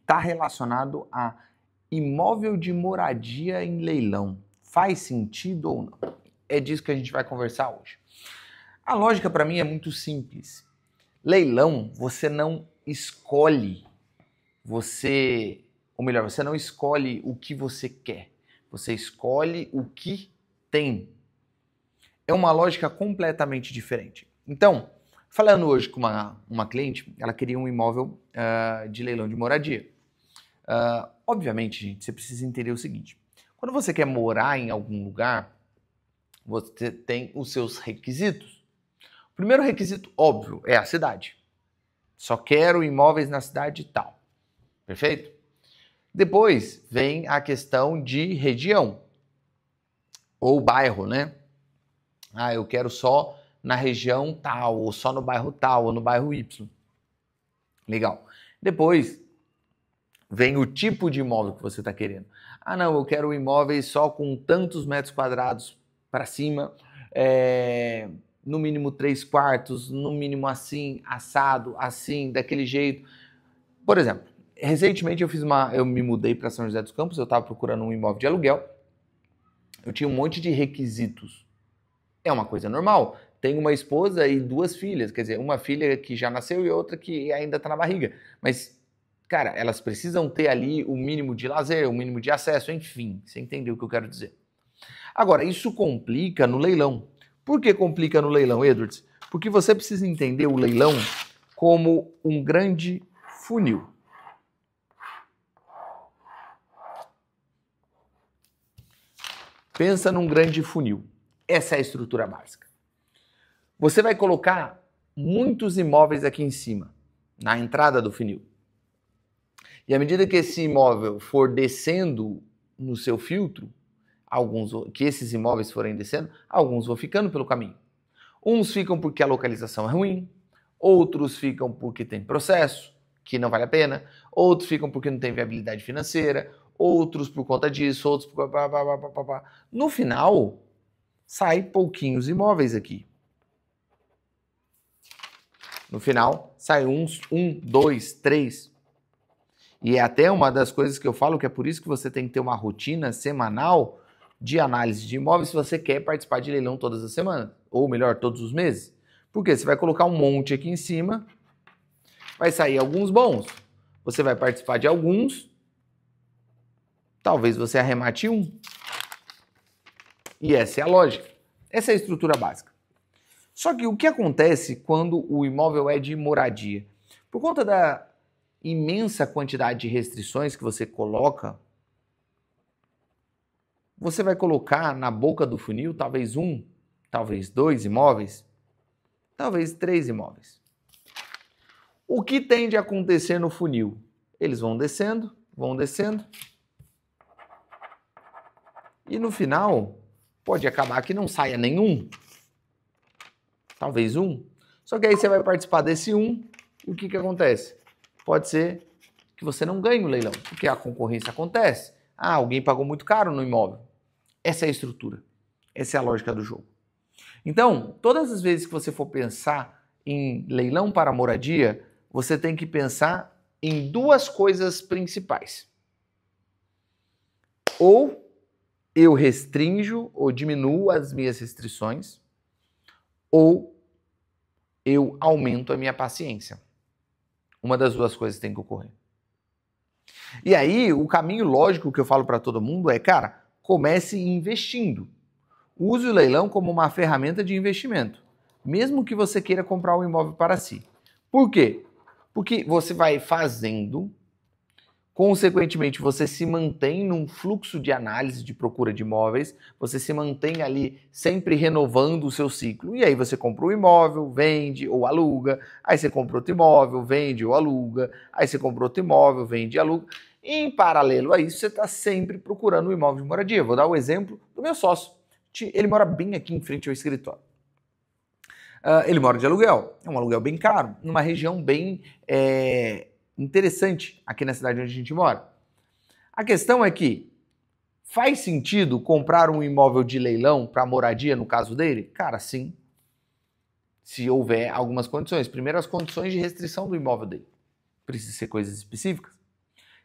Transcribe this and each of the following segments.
está relacionado a imóvel de moradia em leilão. Faz sentido ou não? É disso que a gente vai conversar hoje. A lógica para mim é muito simples. Leilão, você não escolhe, você não escolhe o que você quer. Você escolhe o que tem. É uma lógica completamente diferente. Então, falando hoje com uma cliente, ela queria um imóvel de leilão de moradia. Obviamente, gente, você precisa entender o seguinte. Quando você quer morar em algum lugar, você tem os seus requisitos. O primeiro requisito, óbvio, é a cidade. Só quero imóveis na cidade tal. Perfeito? Depois vem a questão de região ou bairro, né? Eu quero só na região tal, ou só no bairro tal, ou no bairro Y. Legal. Depois vem o tipo de imóvel que você está querendo. Não, eu quero imóveis só com tantos metros quadrados para cima, no mínimo 3 quartos, no mínimo assim, assado, assim, daquele jeito. Por exemplo, recentemente eu me mudei para São José dos Campos, eu estava procurando um imóvel de aluguel, eu tinha um monte de requisitos. É uma coisa normal. Tenho uma esposa e 2 filhas, quer dizer, uma filha que já nasceu e outra que ainda está na barriga. Mas, cara, elas precisam ter ali o mínimo de lazer, o mínimo de acesso, enfim, você entendeu o que eu quero dizer. Agora, isso complica no leilão. Por que complica no leilão, Edwards? Porque você precisa entender o leilão como um grande funil. Pensa num grande funil. Essa é a estrutura básica. Você vai colocar muitos imóveis aqui em cima, na entrada do funil. E à medida que esse imóvel for descendo no seu filtro, que esses imóveis forem descendo, alguns vão ficando pelo caminho. Uns ficam porque a localização é ruim, outros ficam porque tem processo, que não vale a pena, outros ficam porque não tem viabilidade financeira, outros por conta disso, outros por... No final, sai pouquinhos imóveis aqui. No final, sai um, 2, 3. E é até uma das coisas que eu falo que é por isso que você tem que ter uma rotina semanal de análise de imóveis se você quer participar de leilão todas as semanas, ou melhor, todos os meses. Porque você vai colocar um monte aqui em cima, vai sair alguns bons. Você vai participar de alguns, talvez você arremate um. E essa é a lógica. Essa é a estrutura básica. Só que o que acontece quando o imóvel é de moradia? Por conta da imensa quantidade de restrições que você coloca, você vai colocar na boca do funil talvez 1, talvez 2 imóveis, talvez 3 imóveis. O que tende a acontecer no funil? Eles vão descendo, e no final pode acabar que não saia nenhum, talvez um. Só que aí você vai participar desse um, e o que acontece? Pode ser que você não ganhe o leilão, porque a concorrência acontece. Alguém pagou muito caro no imóvel. Essa é a estrutura. Essa é a lógica do jogo. Então, todas as vezes que você for pensar em leilão para moradia, você tem que pensar em 2 coisas principais. Ou eu restringo ou diminuo as minhas restrições, ou eu aumento a minha paciência. Uma das 2 coisas tem que ocorrer. E aí, o caminho lógico que eu falo para todo mundo é, cara, comece investindo. Use o leilão como uma ferramenta de investimento, mesmo que você queira comprar um imóvel para si. Por quê? Porque você vai fazendo, consequentemente você se mantém num fluxo de análise de procura de imóveis, você se mantém ali sempre renovando o seu ciclo. E aí você compra um imóvel, vende ou aluga, aí você compra outro imóvel, vende ou aluga, aí você compra outro imóvel, vende e aluga. E em paralelo a isso, você está sempre procurando um imóvel de moradia. Vou dar o exemplo do meu sócio. Ele mora bem aqui em frente ao escritório. Ele mora de aluguel. É um aluguel bem caro, numa região bem interessante aqui na cidade onde a gente mora. A questão é que faz sentido comprar um imóvel de leilão para moradia no caso dele? Cara, sim. Se houver algumas condições. Primeiro, as condições de restrição do imóvel dele. Precisa ser coisas específicas.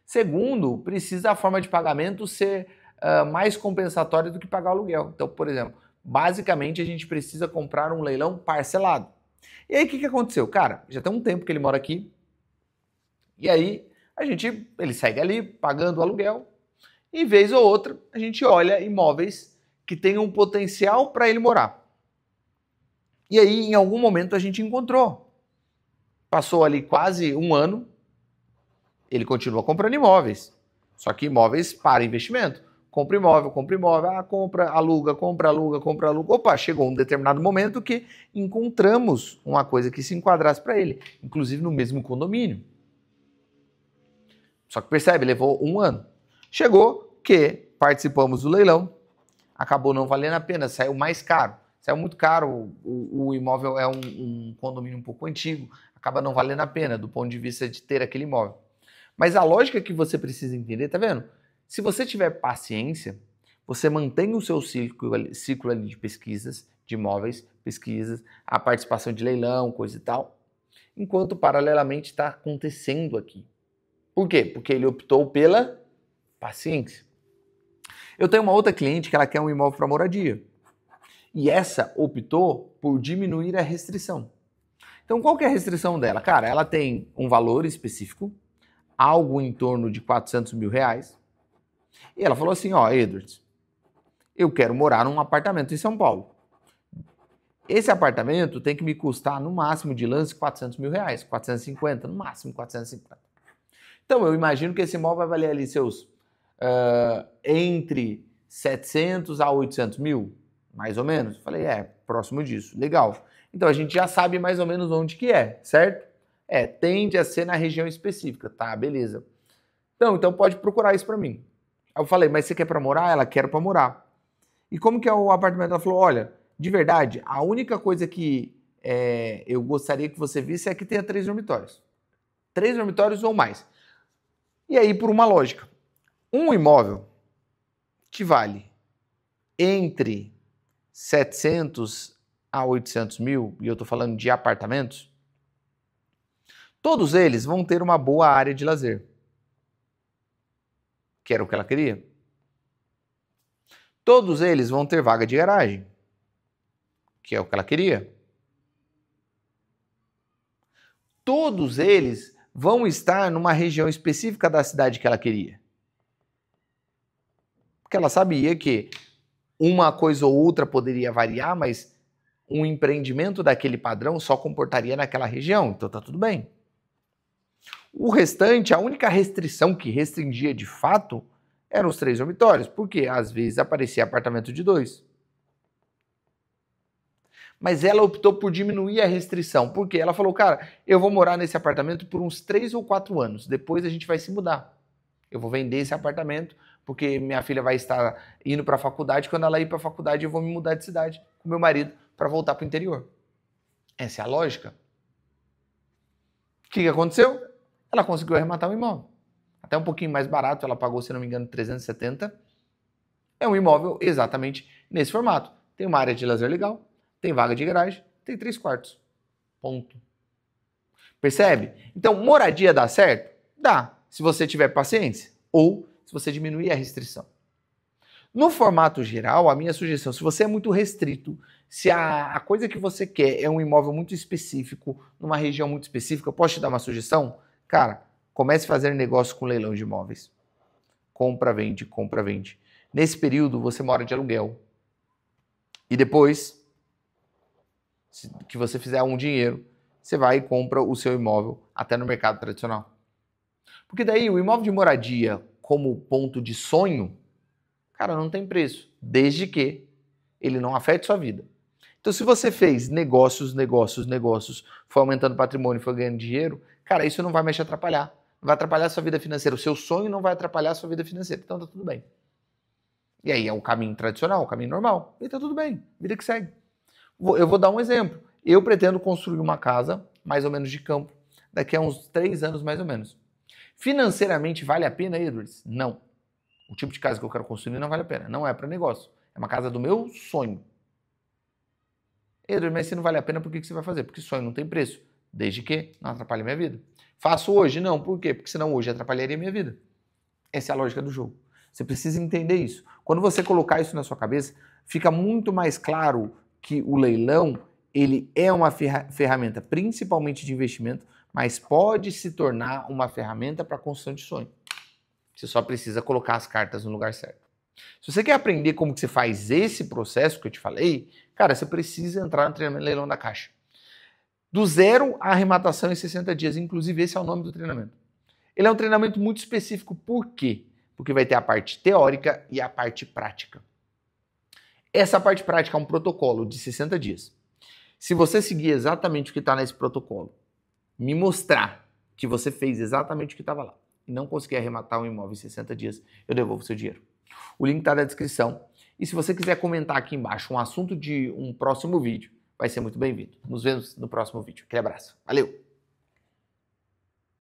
Segundo, precisa a forma de pagamento ser mais compensatória do que pagar o aluguel. Então, por exemplo, basicamente a gente precisa comprar um leilão parcelado. E aí o que aconteceu? Cara, já tem um tempo que ele mora aqui, e aí ele segue ali pagando o aluguel, e vez ou outra a gente olha imóveis que tenham potencial para ele morar. E aí em algum momento a gente encontrou. Passou ali quase um ano, ele continua comprando imóveis, só que imóveis para investimento. Compra imóvel, compra, aluga, compra, aluga, compra, aluga. Opa, chegou um determinado momento que encontramos uma coisa que se enquadrasse para ele, inclusive no mesmo condomínio. Só que percebe, levou um ano. Chegou que participamos do leilão, acabou não valendo a pena, saiu mais caro. Saiu muito caro, o imóvel é um condomínio um pouco antigo, acaba não valendo a pena do ponto de vista de ter aquele imóvel. Mas a lógica que você precisa entender, tá vendo? Se você tiver paciência, você mantém o seu ciclo ali de pesquisas, de imóveis, pesquisas, a participação de leilão, coisa e tal, enquanto paralelamente está acontecendo aqui. Por quê? Porque ele optou pela paciência. Eu tenho uma outra cliente que ela quer um imóvel para moradia. E essa optou por diminuir a restrição. Então, qual que é a restrição dela? Cara, ela tem um valor específico, algo em torno de 400 mil reais. E ela falou assim, ó, Edwards, eu quero morar num apartamento em São Paulo. Esse apartamento tem que me custar no máximo de lance 400 mil reais, 450, no máximo 450. Então eu imagino que esse imóvel vai valer ali seus entre 700 a 800 mil, mais ou menos. Falei, próximo disso, legal. Então a gente já sabe mais ou menos onde que é, certo? Tende a ser na região específica, tá, beleza. Então pode procurar isso para mim. Aí eu falei, mas você quer para morar? Ela quer para morar. E como que é o apartamento? Ela falou, olha, de verdade, a única coisa que eu gostaria que você visse é que tenha 3 dormitórios. 3 dormitórios ou mais. E aí, por uma lógica, um imóvel que vale entre 700 a 800 mil, e eu estou falando de apartamentos, todos eles vão ter uma boa área de lazer. Que era o que ela queria. Todos eles vão ter vaga de garagem, que é o que ela queria. Todos eles vão estar numa região específica da cidade que ela queria. Porque ela sabia que uma coisa ou outra poderia variar, mas um empreendimento daquele padrão só comportaria naquela região, então tá tudo bem. O restante, a única restrição que restringia de fato eram os 3 dormitórios, porque às vezes aparecia apartamento de 2. Mas ela optou por diminuir a restrição, porque ela falou, cara, eu vou morar nesse apartamento por uns 3 ou 4 anos, depois a gente vai se mudar. Eu vou vender esse apartamento, porque minha filha vai estar indo para a faculdade, quando ela ir para a faculdade eu vou me mudar de cidade com meu marido para voltar para o interior. Essa é a lógica. O que aconteceu? Ela conseguiu arrematar o imóvel. Até um pouquinho mais barato, ela pagou, se não me engano, 370. É um imóvel exatamente nesse formato. Tem uma área de lazer legal, tem vaga de garagem, tem 3 quartos. Ponto. Percebe? Então, moradia dá certo? Dá, se você tiver paciência ou se você diminuir a restrição. No formato geral, a minha sugestão, se você é muito restrito, se a coisa que você quer é um imóvel muito específico, numa região muito específica, eu posso te dar uma sugestão? Cara, comece a fazer negócio com leilão de imóveis. Compra, vende, compra, vende. Nesse período, você mora de aluguel. E depois que você fizer um dinheiro, você vai e compra o seu imóvel até no mercado tradicional. Porque daí o imóvel de moradia como ponto de sonho, cara, não tem preço, desde que ele não afete sua vida. Então, se você fez negócios, foi aumentando o patrimônio, foi ganhando dinheiro, cara, isso não vai mais te atrapalhar. Não vai atrapalhar a sua vida financeira. O seu sonho não vai atrapalhar a sua vida financeira. Então, tá tudo bem. E aí é o caminho tradicional, o caminho normal. E tá tudo bem, vida que segue. Eu vou dar um exemplo. Eu pretendo construir uma casa, mais ou menos de campo, daqui a uns 3 anos, mais ou menos. Financeiramente, vale a pena, Edwards? Não. O tipo de casa que eu quero construir não vale a pena. Não é para negócio. É uma casa do meu sonho. Edwards, mas se não vale a pena, por que você vai fazer? Porque sonho não tem preço. Desde que não atrapalhe minha vida. Faço hoje? Não. Por quê? Porque senão hoje atrapalharia minha vida. Essa é a lógica do jogo. Você precisa entender isso. Quando você colocar isso na sua cabeça, fica muito mais claro que o leilão ele é uma ferramenta principalmente de investimento, mas pode se tornar uma ferramenta para construção de sonho. Você só precisa colocar as cartas no lugar certo. Se você quer aprender como que você faz esse processo que eu te falei, cara, você precisa entrar no treinamento Leilão da Caixa. Do zero à arrematação em 60 dias. Inclusive, esse é o nome do treinamento. Ele é um treinamento muito específico. Por quê? Porque vai ter a parte teórica e a parte prática. Essa parte prática é um protocolo de 60 dias. Se você seguir exatamente o que está nesse protocolo, me mostrar que você fez exatamente o que estava lá e não conseguir arrematar um imóvel em 60 dias, eu devolvo o seu dinheiro. O link está na descrição. E se você quiser comentar aqui embaixo um assunto de um próximo vídeo, vai ser muito bem-vindo. Nos vemos no próximo vídeo. Aquele abraço. Valeu!